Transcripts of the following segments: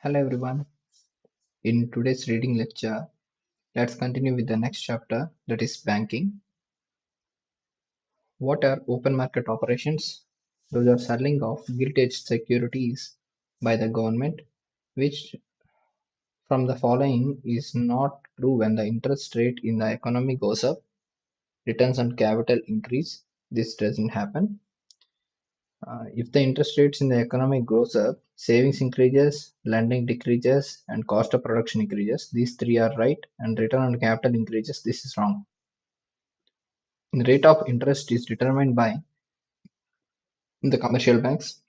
Hello everyone. In today's reading lecture, let's continue with the next chapter, that is banking. What are open market operations? Those are selling of gilt-edged securities by the government, which from the following is not true when the interest rate in the economy goes up, returns on capital increase. This doesn't happen. If the interest rates in the economy goes up, savings increases, lending decreases, and cost of production increases. These three are right, and return on capital increases. This is wrong. The rate of interest is determined by the commercial banks.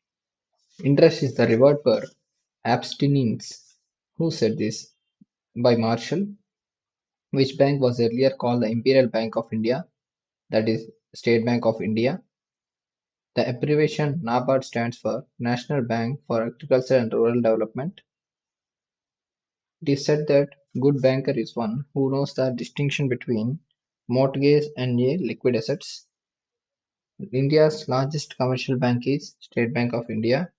Interest is the reward for abstinence. Who said this? By Marshall. Which bank was earlier called the Imperial Bank of India? That is State Bank of India. The abbreviation NABARD stands for National Bank for Agriculture and Rural Development. It is said that good banker is one who knows the distinction between mortgage and a liquid assets. India's largest commercial bank is State Bank of India.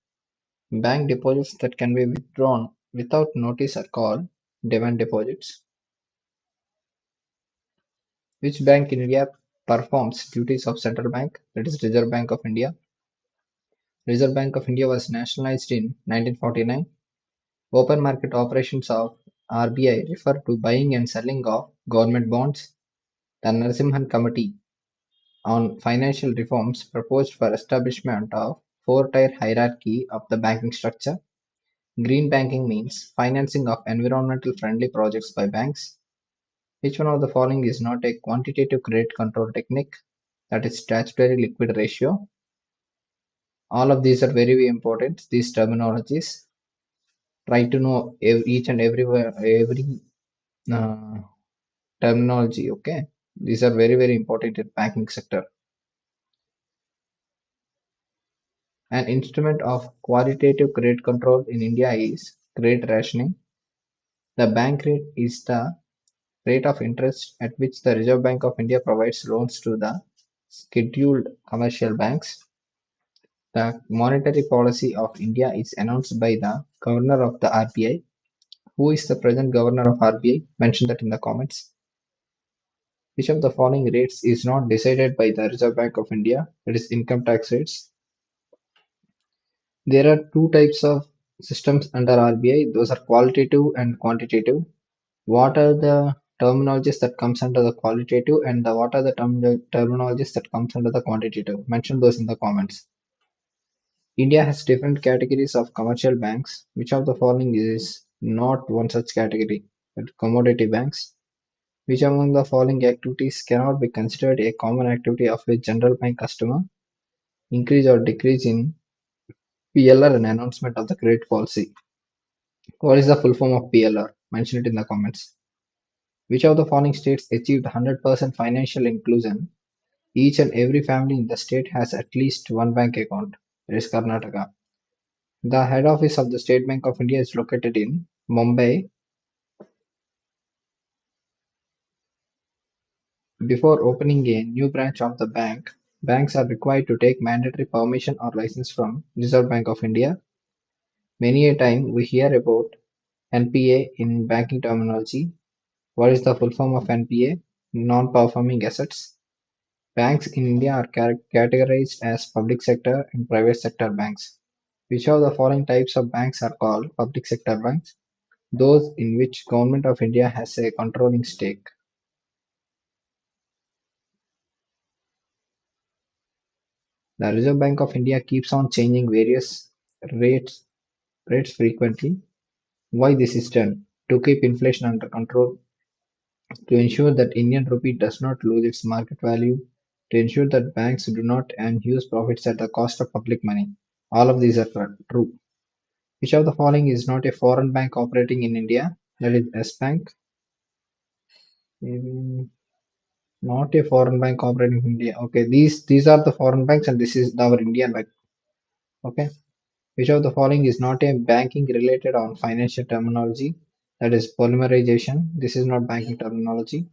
Bank deposits that can be withdrawn without notice are called demand deposits. Which bank in India performs duties of central bank? That is Reserve Bank of India. Reserve Bank of India was nationalized in 1949. Open market operations of RBI refer to buying and selling of government bonds. The Narasimhan Committee on Financial Reforms proposed for establishment of four-tier hierarchy of the banking structure. Green banking means financing of environmental friendly projects by banks. Which one of the following is not a quantitative credit control technique? That is statutory liquid ratio. All of these are very important, these terminologies. Try to know each and every uh, terminology, okay? These are very important in banking sector. An instrument of qualitative credit control in India is credit rationing. The bank rate is the rate of interest at which the Reserve Bank of India provides loans to the scheduled commercial banks. The monetary policy of India is announced by the Governor of the RBI. Who is the present Governor of RBI? Mention that in the comments. Which of the following rates is not decided by the Reserve Bank of India? That is income tax rates. There are two types of systems under RBI. Those are qualitative and quantitative. What are the terminologies that comes under the qualitative and what are the terminologies that comes under the quantitative? Mention those in the comments. India has different categories of commercial banks. Which of the following is not one such category? Commodity banks. Which among the following activities cannot be considered a common activity of a general bank customer? Increase or decrease in PLR and announcement of the credit policy. What is the full form of PLR? Mention it in the comments. Which of the following states achieved 100% financial inclusion? Each and every family in the state has at least one bank account. That is Karnataka. The head office of the State Bank of India is located in Mumbai. Before opening a new branch of the bank, banks are required to take mandatory permission or license from Reserve Bank of India. Many a time we hear about NPA in banking terminology. What is the full form of NPA? Non-performing assets. Banks in India are categorized as public sector and private sector banks. Which of the following types of banks are called public sector banks? Those in which Government of India has a controlling stake. The Reserve Bank of India keeps on changing various rates frequently. Why this is done? To keep inflation under control, to ensure that Indian rupee does not lose its market value, to ensure that banks do not earn huge profits at the cost of public money. All of these are true. Which of the following is not a foreign bank operating in India? That is S Bank. Maybe not a foreign bank operating in India. Okay, these are the foreign banks and this is our Indian bank. Okay. Which of the following is not a banking related on financial terminology? That is polymerization. This is not banking terminology.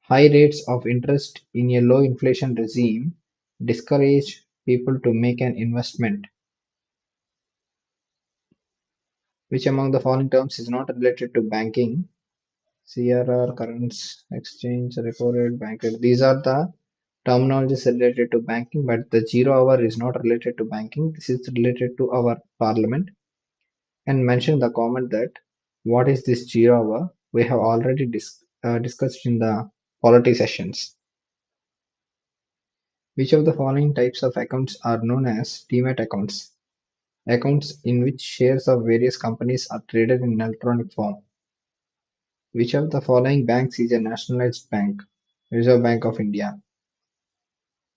High rates of interest in a low inflation regime discourage people to make an investment. Which among the following terms is not related to banking? CRR, currents, exchange, repo rate, bank rate. These are the terminologies related to banking, but the 0 hour is not related to banking. This is related to our parliament. And mention the comment that what is this 0 hour? We have already discussed in the polity sessions. Which of the following types of accounts are known as demat accounts? Accounts in which shares of various companies are traded in electronic form. Which of the following banks is a nationalized bank? Reserve Bank of India.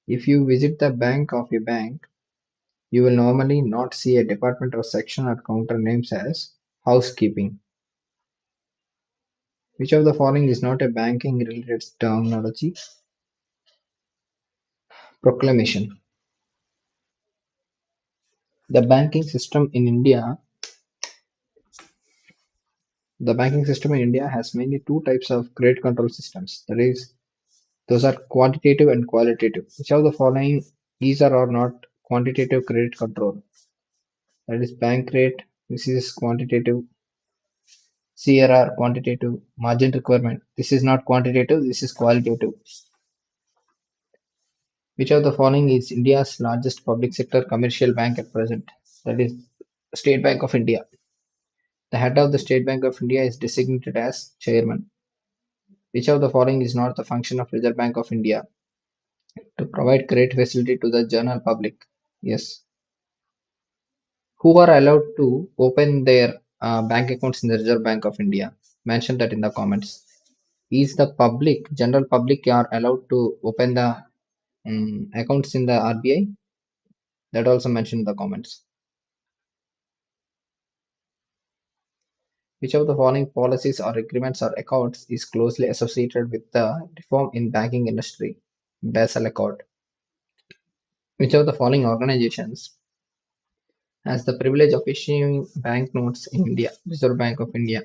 If you visit the bank of a bank, you will normally not see a department or section or counter names as housekeeping. Which of the following is not a banking related terminology? Proclamation. The banking system in India The banking system in India has mainly two types of credit control systems. That is, those are quantitative and qualitative. Which of the following is or not quantitative credit control? That is bank rate, this is quantitative, CRR quantitative, margin requirement. This is not quantitative, this is qualitative. Which of the following is India's largest public sector commercial bank at present? That is State Bank of India. The head of the State Bank of India is designated as chairman. Which of the following is not the function of Reserve Bank of India? To provide credit facility to the general public. Yes. Who are allowed to open their bank accounts in the Reserve Bank of India? Mention that in the comments. Is the public, general public, are allowed to open the accounts in the RBI? That also mentioned in the comments. Which of the following policies or agreements or accords is closely associated with the reform in banking industry? Basel Accord. Which of the following organizations has the privilege of issuing banknotes in India? Reserve Bank of India.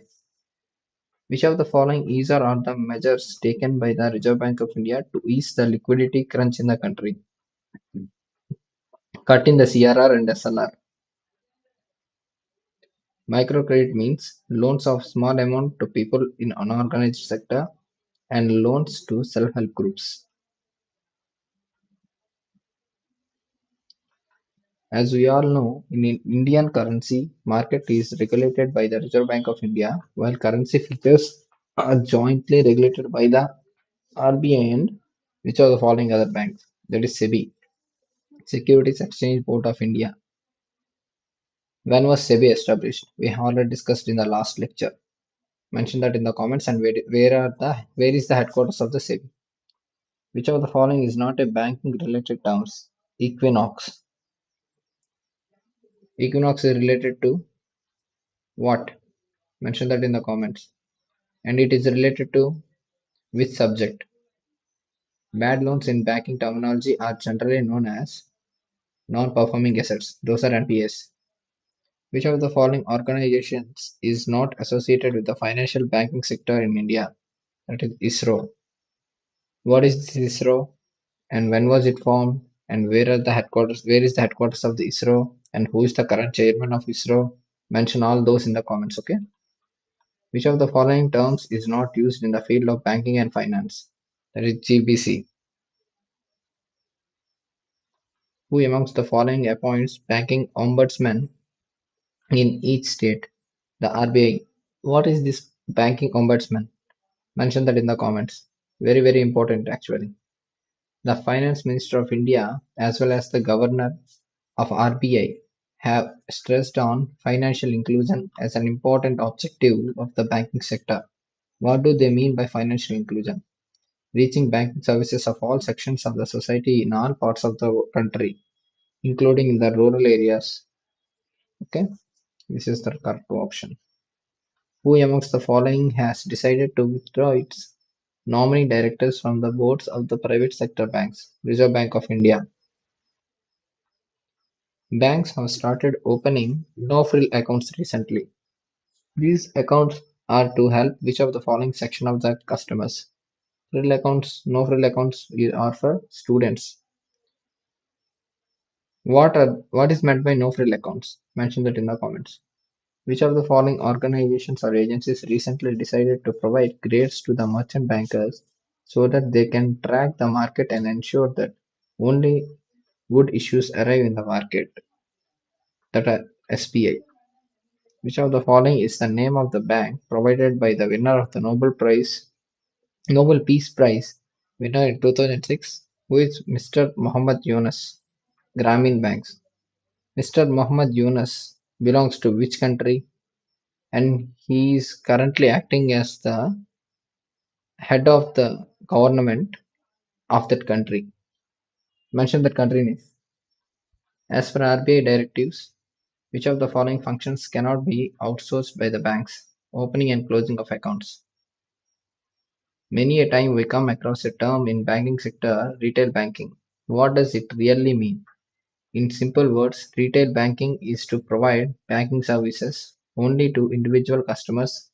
Which of the following is or are the measures taken by the Reserve Bank of India to ease the liquidity crunch in the country? Cut in the CRR and SLR. Microcredit means loans of small amount to people in unorganized sector and loans to self-help groups. As we all know, in Indian currency market is regulated by the Reserve Bank of India, while currency futures are jointly regulated by the RBI and which are the following other banks? That is SEBI, Securities Exchange Board of India. When was SEBI established? We have already discussed in the last lecture. Mention that in the comments and where is the headquarters of the SEBI? Which of the following is not a banking related terms? Equinox. Equinox is related to what? Mention that in the comments. And it is related to which subject? Bad loans in banking terminology are generally known as non-performing assets. Those are NPAs. Which of the following organizations is not associated with the financial banking sector in India? That is ISRO. What is this ISRO and when was it formed and where are the headquarters? Where is the headquarters of the ISRO and who is the current chairman of ISRO? Mention all those in the comments, okay? Which of the following terms is not used in the field of banking and finance? That is GBC. Who amongst the following appoints banking ombudsman in each state? The RBI. What is this banking ombudsman? Mention that in the comments. Very, very important actually. The Finance Minister of India as well as the Governor of RBI have stressed on financial inclusion as an important objective of the banking sector. What do they mean by financial inclusion? Reaching banking services of all sections of the society in all parts of the country, including in the rural areas. Okay, this is the correct option. Who amongst the following has decided to withdraw its nominee directors from the boards of the private sector banks? Reserve Bank of India. Banks have started opening no-frill accounts recently. These accounts are to help which of the following section of the customers? Frill accounts, no-frill accounts are for students. What is meant by no-frill accounts? Mention that in the comments. Which of the following organizations or agencies recently decided to provide grades to the merchant bankers so that they can track the market and ensure that only good issues arrive in the market? That are SPI. Which of the following is the name of the bank provided by the winner of the Nobel Peace Prize winner in 2006, who is Mr. Mohammad Yunus? Grameen Banks. Mr. Mohammad Yunus belongs to which country? And he is currently acting as the head of the government of that country. Mention that country name. As per RBI directives, which of the following functions cannot be outsourced by the banks? Opening and closing of accounts. Many a time we come across a term in banking sector, retail banking. What does it really mean? In simple words, retail banking is to provide banking services only to individual customers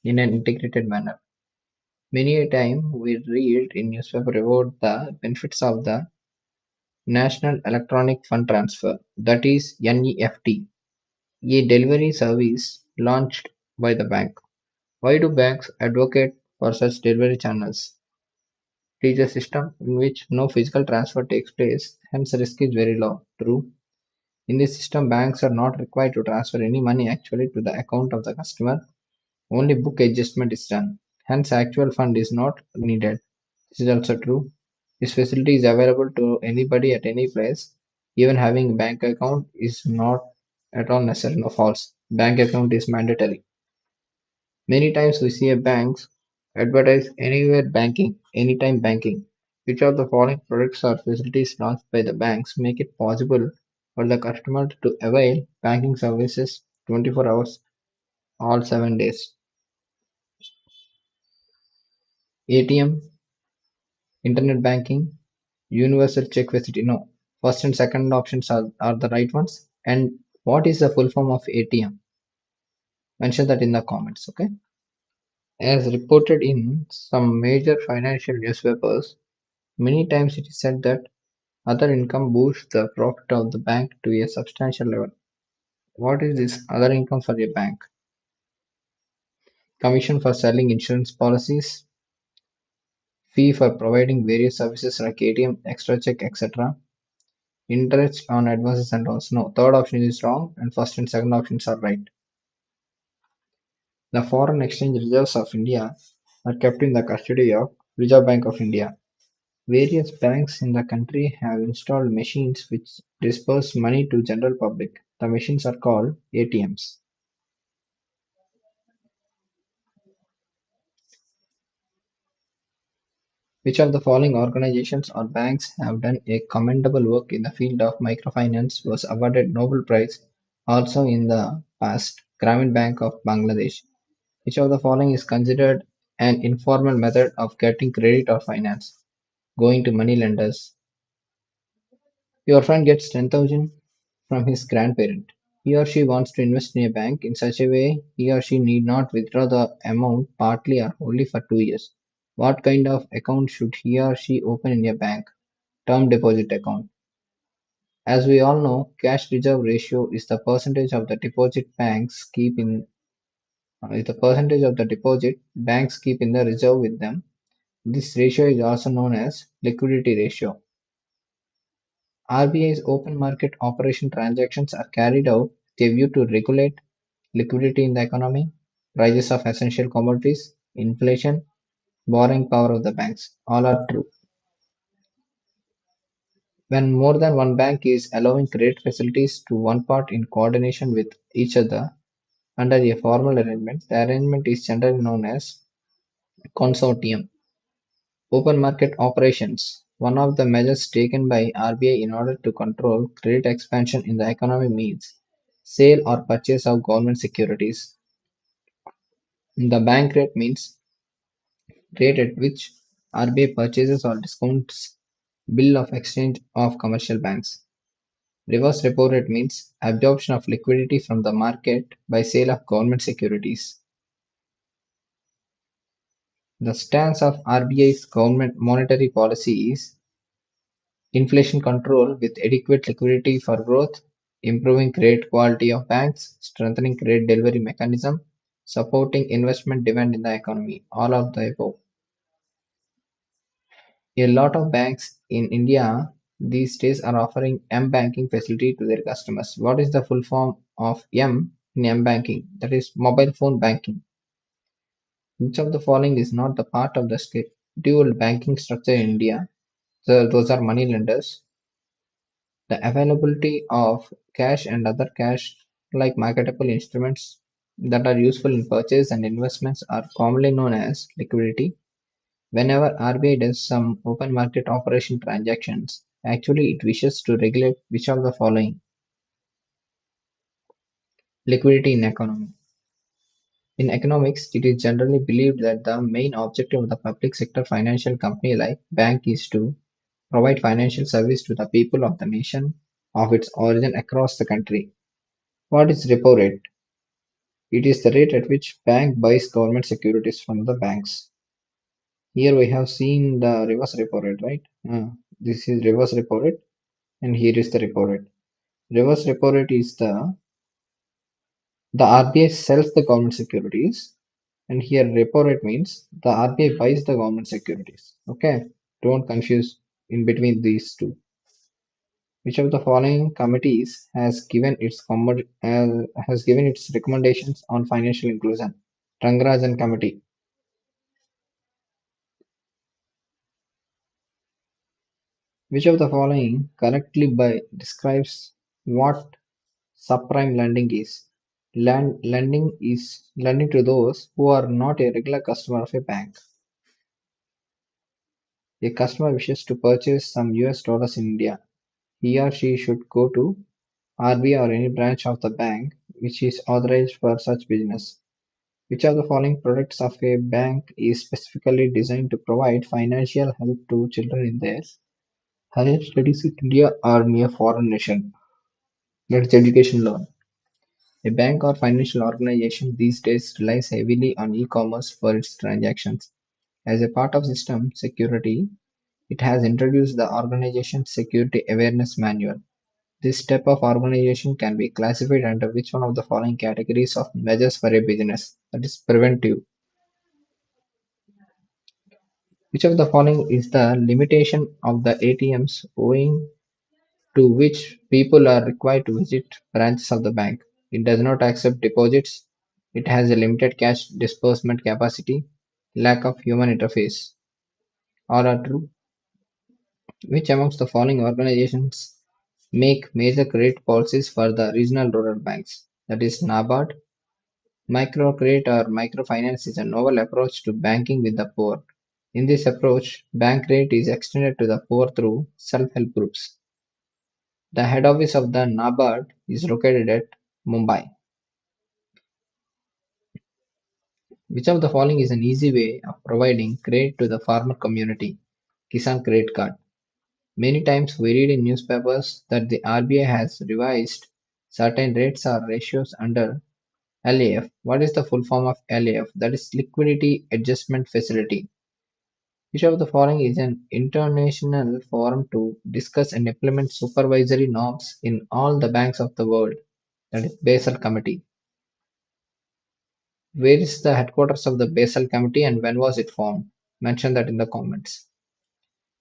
in an integrated manner. Many a time we read in newspaper about the benefits of the National Electronic Fund Transfer, that is NEFT, a delivery service launched by the bank. Why do banks advocate for such delivery channels? It is a system in which no physical transfer takes place, hence risk is very low. True. In this system, banks are not required to transfer any money actually to the account of the customer. Only book adjustment is done. Hence, actual fund is not needed. This is also true. This facility is available to anybody at any place. Even having a bank account is not at all necessary. No, false. Bank account is mandatory. Many times we see a banks advertise anywhere banking, anytime banking. Which of the following products or facilities launched by the banks make it possible for the customer to avail banking services 24 hours, all 7 days? ATM, internet banking, universal check facility. No. First and second options are the right ones. And what is the full form of ATM? Mention that in the comments, okay? As reported in some major financial newspapers, many times it is said that other income boosts the profit of the bank to a substantial level. What is this other income for a bank? Commission for selling insurance policies, fee for providing various services like ATM, extra check, etc. Interest on advances and loans. No, third option is wrong and first and second options are right. The foreign exchange reserves of India are kept in the custody of Reserve Bank of India. Various banks in the country have installed machines which disperse money to general public. The machines are called ATMs. Which of the following organizations or banks have done a commendable work in the field of microfinance was awarded Nobel Prize also in the past? Grameen Bank of Bangladesh. Which of the following is considered an informal method of getting credit or finance? Going to money lenders. Your friend gets 10,000 from his grandparent. He or she wants to invest in a bank in such a way he or she need not withdraw the amount partly or wholly for 2 years. What kind of account should he or she open in a bank? Term deposit account. As we all know, cash reserve ratio is the percentage of the deposit banks keep in is the percentage of the deposit banks keep in the reserve with them. This ratio is also known as liquidity ratio. RBI's open market operation transactions are carried out with a view to regulate liquidity in the economy, prices of essential commodities, inflation, borrowing power of the banks. All are true. When more than one bank is allowing credit facilities to one part in coordination with each other under a formal arrangement, the arrangement is generally known as consortium. Open market operations. One of the measures taken by RBI in order to control credit expansion in the economy means sale or purchase of government securities. The bank rate means rate at which RBI purchases or discounts bill of exchange of commercial banks. Reverse repo rate means absorption of liquidity from the market by sale of government securities. The stance of RBI's government monetary policy is inflation control with adequate liquidity for growth, improving credit quality of banks, strengthening credit delivery mechanism, supporting investment demand in the economy. All of the above. A lot of banks in India these days are offering M-banking facility to their customers. What is the full form of M in M-banking? That is mobile phone banking. Which of the following is not the part of the scheduled banking structure in India? So those are money lenders. The availability of cash and other cash like marketable instruments that are useful in purchase and investments are commonly known as liquidity. Whenever RBI does some open market operation transactions, actually it wishes to regulate which of the following: liquidity in economy. In economics, it is generally believed that the main objective of the public sector financial company like bank is to provide financial service to the people of the nation of its origin across the country. What is repo rate? It is the rate at which bank buys government securities from the banks. Here we have seen the reverse repo rate, right? This is reverse repo rate, and here is the repo rate. Reverse repo rate is the RBI sells the government securities, and here repo rate means the RBI buys the government securities. Okay, don't confuse in between these two. Which of the following committees has given its recommendations on financial inclusion? Rangarajan Committee. Which of the following correctly describes what subprime lending is? Lending is lending to those who are not a regular customer of a bank. A customer wishes to purchase some US dollars in India. He or she should go to RBI or any branch of the bank which is authorized for such business. Which of the following products of a bank is specifically designed to provide financial help to children in their higher studies in India or near foreign nation? That's education loan. A bank or financial organization these days relies heavily on e-commerce for its transactions. As a part of system security, it has introduced the Organization Security Awareness Manual. This step of organization can be classified under which one of the following categories of measures for a business? That is preventive. Which of the following is the limitation of the ATMs owing to which people are required to visit branches of the bank? It does not accept deposits. It has a limited cash disbursement capacity. Lack of human interface. All are true. Which amongst the following organizations make major credit policies for the regional rural banks? That is NABARD. Microcredit or microfinance is a novel approach to banking with the poor. In this approach, bank credit is extended to the poor through self-help groups. The head office of the NABARD is located at Mumbai. Which of the following is an easy way of providing credit to the farmer community? Kisan Credit Card. Many times we read in newspapers that the RBI has revised certain rates or ratios under LAF. What is the full form of LAF? That is Liquidity Adjustment Facility. Which of the following is an international forum to discuss and implement supervisory norms in all the banks of the world? That is Basel Committee. Where is the headquarters of the Basel Committee and when was it formed? Mention that in the comments.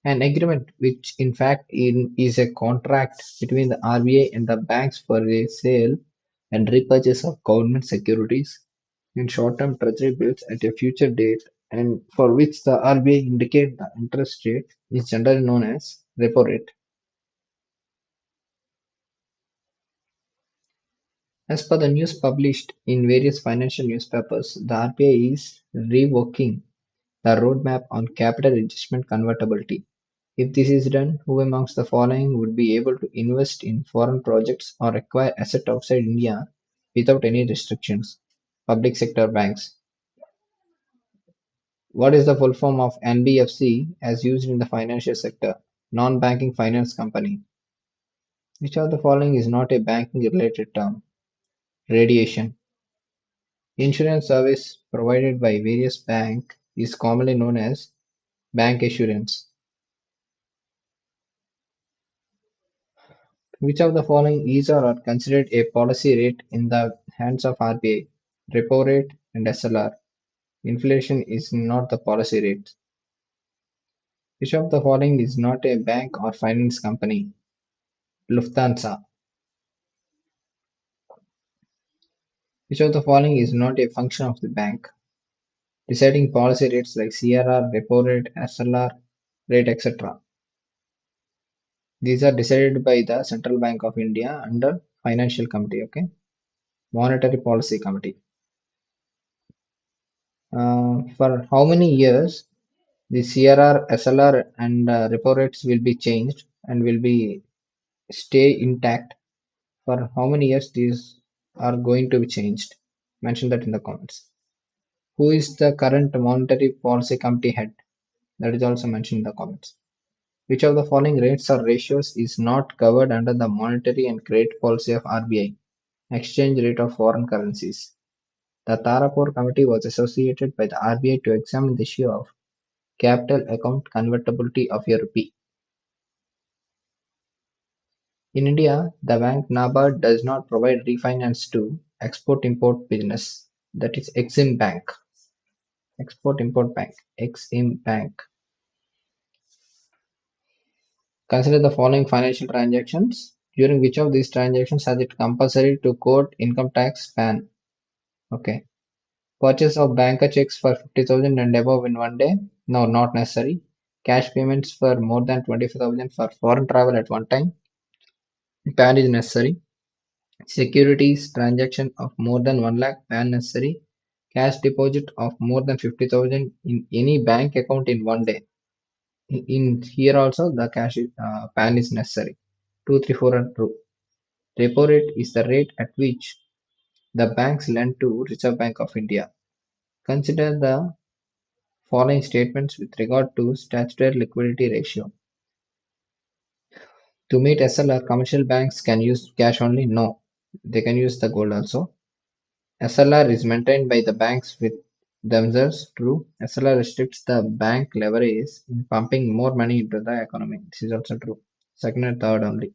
An agreement which in fact is a contract between the RBI and the banks for a sale and repurchase of government securities in short-term treasury bills at a future date and for which the RBI indicate the interest rate is generally known as repo rate. As per the news published in various financial newspapers, the RBI is reworking the roadmap on capital adjustment convertibility. If this is done, who amongst the following would be able to invest in foreign projects or acquire asset outside India without any restrictions? Public sector banks. What is the full form of NBFC as used in the financial sector? Non-banking finance company. Which of the following is not a banking related term? Radiation. Insurance service provided by various bank is commonly known as bank assurance. Which of the following is or are considered a policy rate in the hands of RBI? Repo rate and SLR. Inflation is not the policy rate. Which of the following is not a bank or finance company? Lufthansa. Which of the following is not a function of the bank? Deciding policy rates like CRR, repo rate, SLR rate, etc. These are decided by the Central Bank of India under Financial Committee, okay? Monetary Policy Committee. For how many years the CRR, SLR, and repo rates will be changed and will be stay intact? For how many years these are going to be changed? Mention that in the comments. Who is the current Monetary Policy Committee head? That is also mentioned in the comments. Which of the following rates or ratios is not covered under the monetary and credit policy of RBI? Exchange rate of foreign currencies. The Tarapur Committee was associated by the RBI to examine the issue of capital account convertibility of a rupee. In India, the bank NABARD does not provide refinance to export-import business. That is Exim Bank. Export-import bank. Exim Bank. Consider the following financial transactions. During which of these transactions has it compulsory to quote income tax PAN? Okay. Purchase of banker checks for 50,000 and above in one day? No, not necessary. Cash payments for more than 25,000 for foreign travel at one time? PAN is necessary. Securities transaction of more than 1 lakh? PAN necessary. Cash deposit of more than 50,000 in any bank account in one day? In here also the PAN is necessary. 2, 3, 4 are true. Repo rate is the rate at which the banks lend to Reserve Bank of India. Consider the following statements with regard to statutory liquidity ratio. To meet SLR, commercial banks can use cash only? No, they can use the gold also. SLR is maintained by the banks with themselves? True. SLR restricts the bank leverage in pumping more money into the economy. This is also true. Second and third only.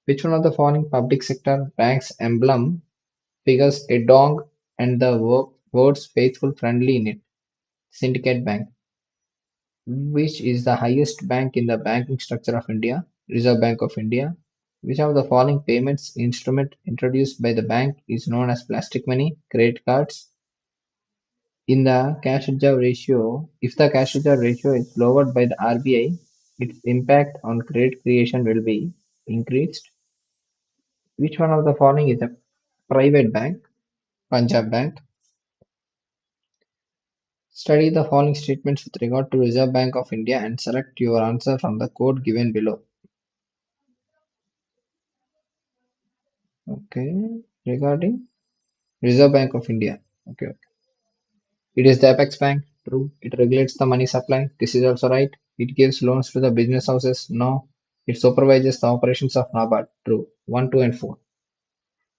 Which one of the following public sector banks emblem figures a dog and the words faithful friendly in it? Syndicate Bank. Which is the highest bank in the banking structure of India? Reserve Bank of India. Which of the following payments instrument introduced by the bank is known as plastic money? Credit cards. In the cash reserve ratio, if the cash reserve ratio is lowered by the RBI, its impact on credit creation will be increased. Which one of the following is a private bank? Punjab Bank. Study the following statements with regard to Reserve Bank of India and select your answer from the code given below. Okay, regarding Reserve Bank of India. Okay, okay. It is the apex bank. True. It regulates the money supply. This is also right. It gives loans to the business houses. No. It supervises the operations of NABARD. True. 1, 2, and 4.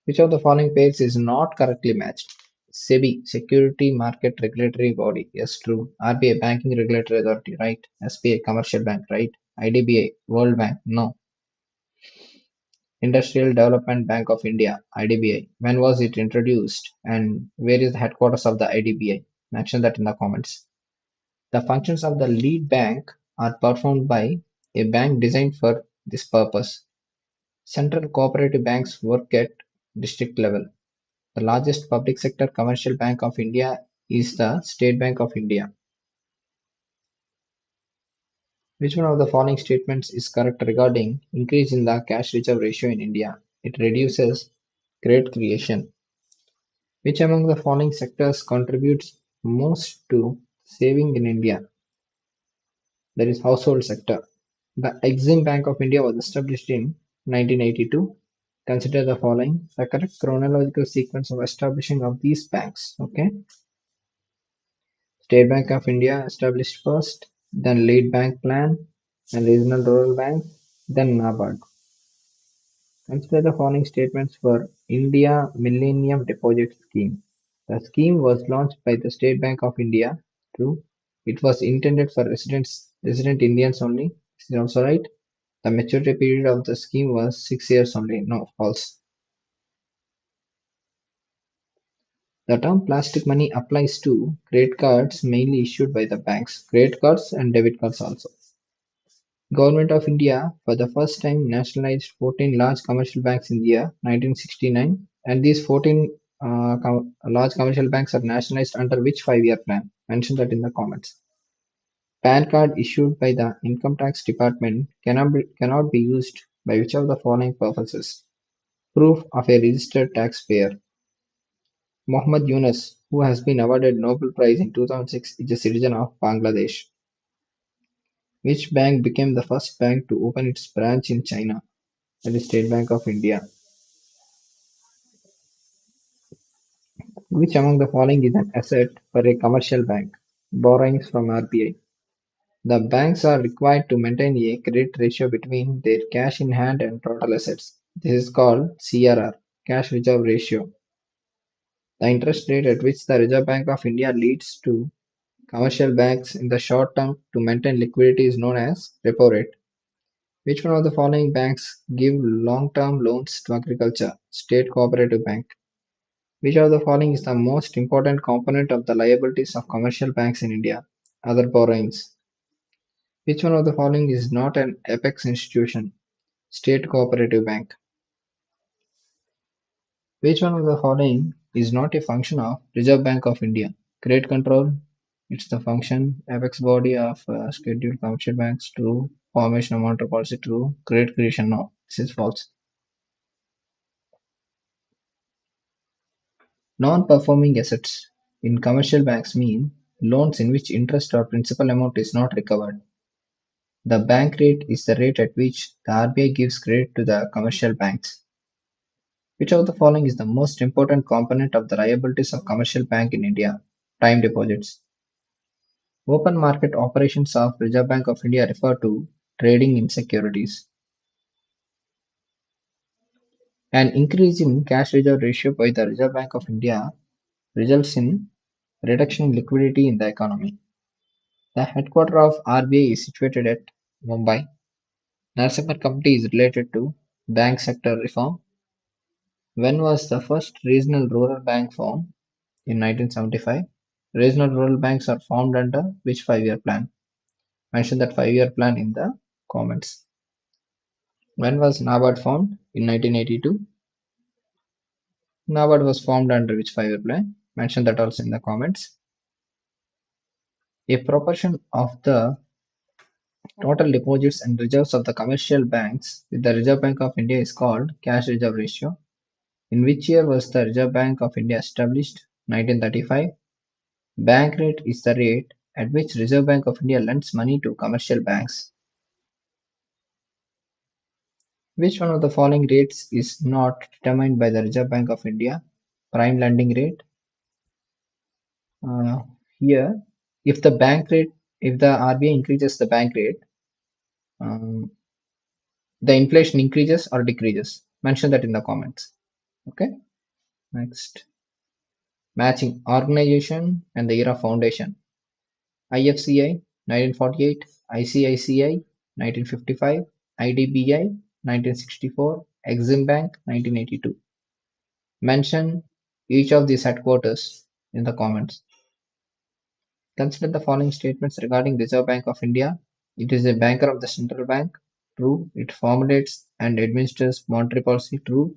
Which of the following pairs is not correctly matched? SEBI, Security Market Regulatory Body. Yes, true. RBI, Banking Regulatory Authority. Right. SBI, Commercial Bank. Right. IDBI, World Bank. No. Industrial Development Bank of India, IDBI. When was it introduced and where is the headquarters of the IDBI? Mention that in the comments. The functions of the lead bank are performed by a bank designed for this purpose. Central cooperative banks work at district level. The largest public sector commercial bank of India is the State Bank of India. Which one of the following statements is correct regarding increase in the cash reserve ratio in India? It reduces credit creation. Which among the following sectors contributes most to saving in India? That is household sector. The Exim Bank of India was established in 1982. Consider the following the correct chronological sequence of establishing of these banks. Okay. State Bank of India established first, then Lead Bank Plan and Regional Rural Bank, then NABARD. Consider the following statements for India Millennium Deposit Scheme. The scheme was launched by the State Bank of India. True. It was intended for resident Indians only. This is also right. The maturity period of the scheme was 6 years only. No, false. The term plastic money applies to credit cards mainly issued by the banks, credit cards and debit cards also. Government of India for the first time nationalized 14 large commercial banks in the year 1969, and these 14 large commercial banks are nationalized under which 5-year plan? Mention that in the comments. PAN card issued by the Income Tax Department cannot be used by which of the following purposes? Proof of a registered taxpayer. Mohammad Yunus, who has been awarded Nobel Prize in 2006, is a citizen of Bangladesh. Which bank became the first bank to open its branch in China? That is State Bank of India. Which among the following is an asset for a commercial bank? Borrowings from RBI. The banks are required to maintain a credit ratio between their cash in hand and total assets. This is called CRR, cash reserve ratio. The interest rate at which the Reserve Bank of India leads to commercial banks in the short term to maintain liquidity is known as repo rate. Which one of the following banks give long-term loans to agriculture? State Cooperative Bank. Which of the following is the most important component of the liabilities of commercial banks in India? Other borrowings. Which one of the following is not an apex institution? State Cooperative Bank. Which one of the following is not a function of Reserve Bank of India? Credit control. It's the function apex body of scheduled commercial banks. True. Formation of monetary policy. True. Credit creation. No. This is false. Non-performing assets in commercial banks mean loans in which interest or principal amount is not recovered. The bank rate is the rate at which the RBI gives credit to the commercial banks. Which of the following is the most important component of the liabilities of commercial bank in India? Time deposits. Open market operations of Reserve Bank of India refer to trading in securities. An increase in cash reserve ratio by the Reserve Bank of India results in reduction in liquidity in the economy. The headquarters of RBI is situated at Mumbai. Narasimhan Committee is related to bank sector reform. When was the first regional rural bank formed? In 1975. Regional rural banks are formed under which 5-year plan? Mention that 5-year plan in the comments. When was NABARD formed? In 1982. NABARD was formed under which 5-year plan? Mention that also in the comments. A proportion of the total deposits and reserves of the commercial banks with the Reserve Bank of India is called cash reserve ratio. In which year was the Reserve Bank of India established? 1935. Bank rate is the rate at which Reserve Bank of India lends money to commercial banks. Which one of the following rates is not determined by the Reserve Bank of India? Prime lending rate. Uh, Here, if the RBI increases the bank rate, um, the inflation increases or decreases. Mention that in the comments. Okay. Next, matching organization and the year of foundation. IFCI 1948, ICICI 1955, IDBI 1964, Exim Bank 1982. Mention each of these headquarters in the comments. Consider the following statements regarding Reserve Bank of India. It is a banker of the central bank. True. It formulates and administers monetary policy. True.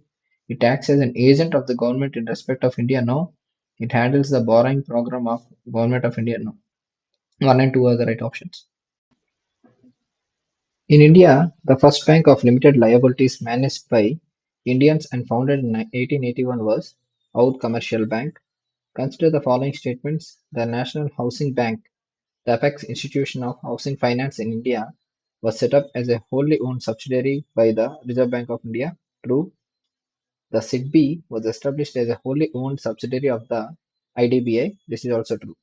It acts as an agent of the government in respect of India. No. It handles the borrowing program of government of India. No. 1 and 2 are the right options. In India, the first bank of limited liabilities managed by Indians and founded in 1881 was Oud Commercial Bank. Consider the following statements. The National Housing Bank, the apex institution of housing finance in India, was set up as a wholly owned subsidiary by the Reserve Bank of India. True. The SIDBI was established as a wholly owned subsidiary of the IDBI. This is also true.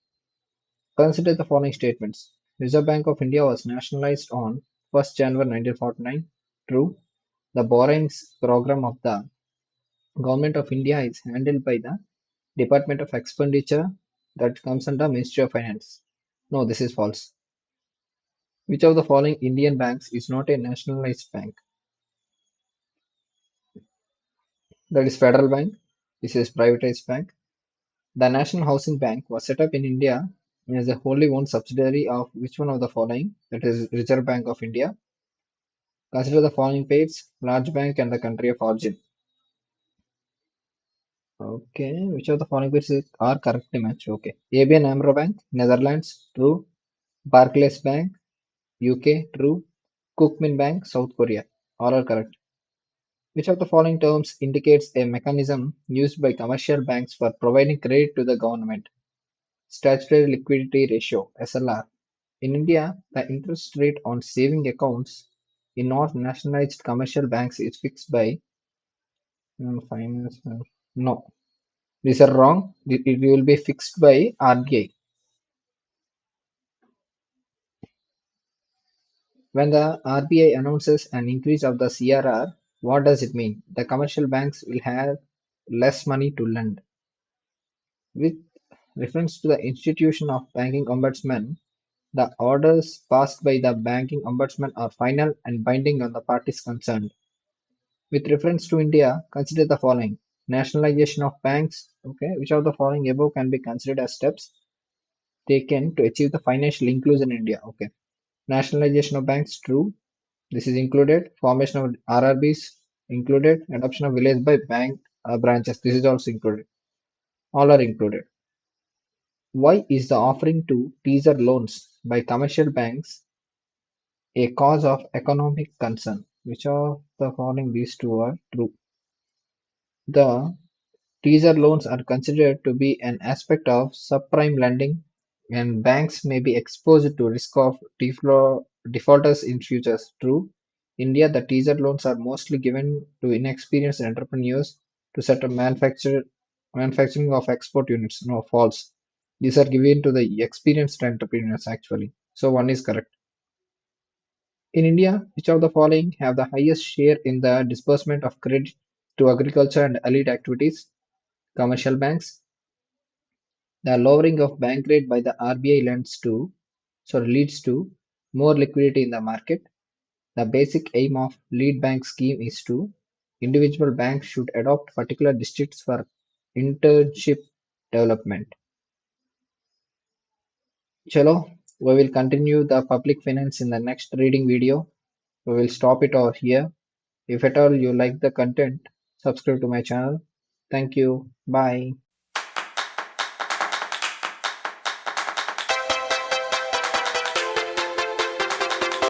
Consider the following statements. Reserve Bank of India was nationalized on 1st January 1949. True. The borrowings program of the Government of India is handled by the Department of Expenditure that comes under Ministry of Finance. No, this is false. Which of the following Indian banks is not a nationalized bank? That is Federal Bank. This is privatized bank. The National Housing Bank was set up in India as a wholly owned subsidiary of which one of the following? That is Reserve Bank of India. Consider the following pairs: large bank and the country of origin. Okay, which of the following pairs are correctly matched? Okay, ABN AMRO Bank, Netherlands, true. Barclays Bank, UK, true. Cookmin Bank, South Korea. All are correct. Which of the following terms indicates a mechanism used by commercial banks for providing credit to the government? Statutory liquidity ratio (SLR). In India, the interest rate on saving accounts in all nationalized commercial banks is fixed by finance. No, these are wrong. It will be fixed by RBI. When the RBI announces an increase of the CRR, what does it mean? The commercial banks will have less money to lend. With reference to the institution of banking ombudsman, the orders passed by the banking ombudsman are final and binding on the parties concerned. With reference to India, consider the following: nationalization of banks. Okay, which of the following above can be considered as steps taken to achieve the financial inclusion in India? Okay, nationalization of banks, true. This is included. Formation of RRBs, included. Adoption of village by bank branches, this is also included. All are included. Why is the offering to teaser loans by commercial banks a cause of economic concern? Which of the following these two are true? The teaser loans are considered to be an aspect of subprime lending, and banks may be exposed to risk of defaulters in future. True. India, the teaser loans are mostly given to inexperienced entrepreneurs to set up manufacturing of export units. No, false. These are given to the experienced entrepreneurs actually. So one is correct. In India, which of the following have the highest share in the disbursement of credit to agriculture and allied activities? Commercial banks. The lowering of bank rate by the RBI leads to more liquidity in the market. The basic aim of lead bank scheme is to individual banks should adopt particular districts for internship development. Chalo, we will continue the public finance in the next reading video. We will stop it over here. If at all you like the content, subscribe to my channel. Thank you. Bye.